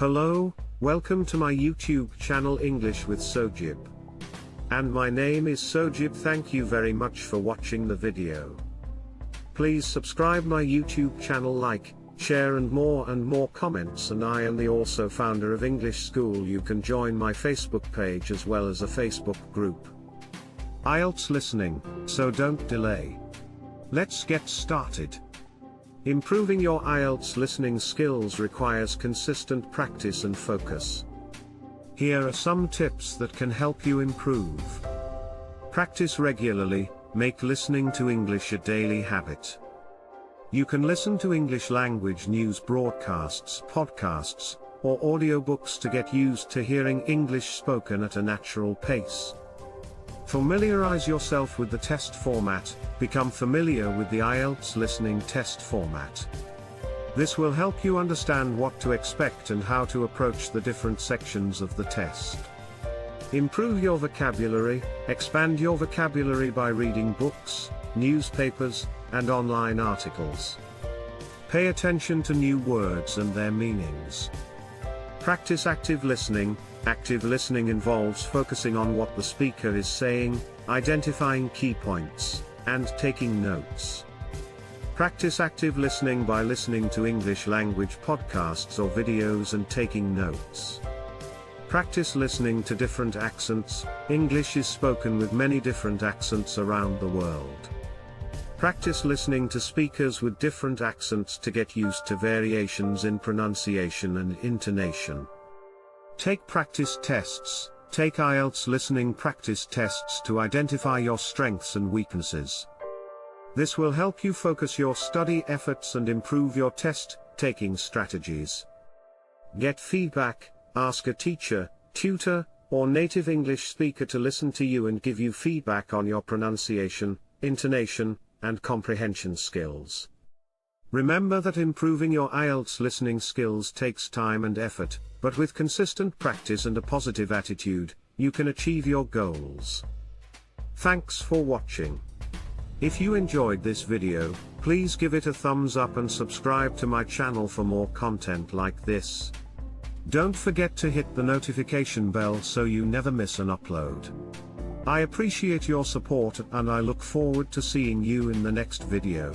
Hello, welcome to my YouTube channel English with Sojib. And my name is Sojib. Thank you very much for watching the video. Please subscribe my YouTube channel, like, share and more comments, and I am the also founder of English School. You can join my Facebook page as well as a Facebook group. IELTS listening, so don't delay. Let's get started. Improving your IELTS listening skills requires consistent practice and focus. Here are some tips that can help you improve. Practice regularly, make listening to English a daily habit. You can listen to English language news broadcasts, podcasts, or audiobooks to get used to hearing English spoken at a natural pace. Familiarize yourself with the test format. Become familiar with the IELTS listening test format. This will help you understand what to expect and how to approach the different sections of the test. Improve your vocabulary. Expand your vocabulary by reading books, newspapers, and online articles. Pay attention to new words and their meanings. Practice active listening. Active listening involves focusing on what the speaker is saying, identifying key points, and taking notes. Practice active listening by listening to English language podcasts or videos and taking notes. Practice listening to different accents. English is spoken with many different accents around the world. Practice listening to speakers with different accents to get used to variations in pronunciation and intonation. Take practice tests. Take IELTS listening practice tests to identify your strengths and weaknesses. This will help you focus your study efforts and improve your test-taking strategies. Get feedback. Ask a teacher, tutor, or native English speaker to listen to you and give you feedback on your pronunciation, intonation, and comprehension skills. Remember that improving your IELTS listening skills takes time and effort, but with consistent practice and a positive attitude, you can achieve your goals. Thanks for watching. If you enjoyed this video, please give it a thumbs up and subscribe to my channel for more content like this. Don't forget to hit the notification bell so you never miss an upload. I appreciate your support and I look forward to seeing you in the next video.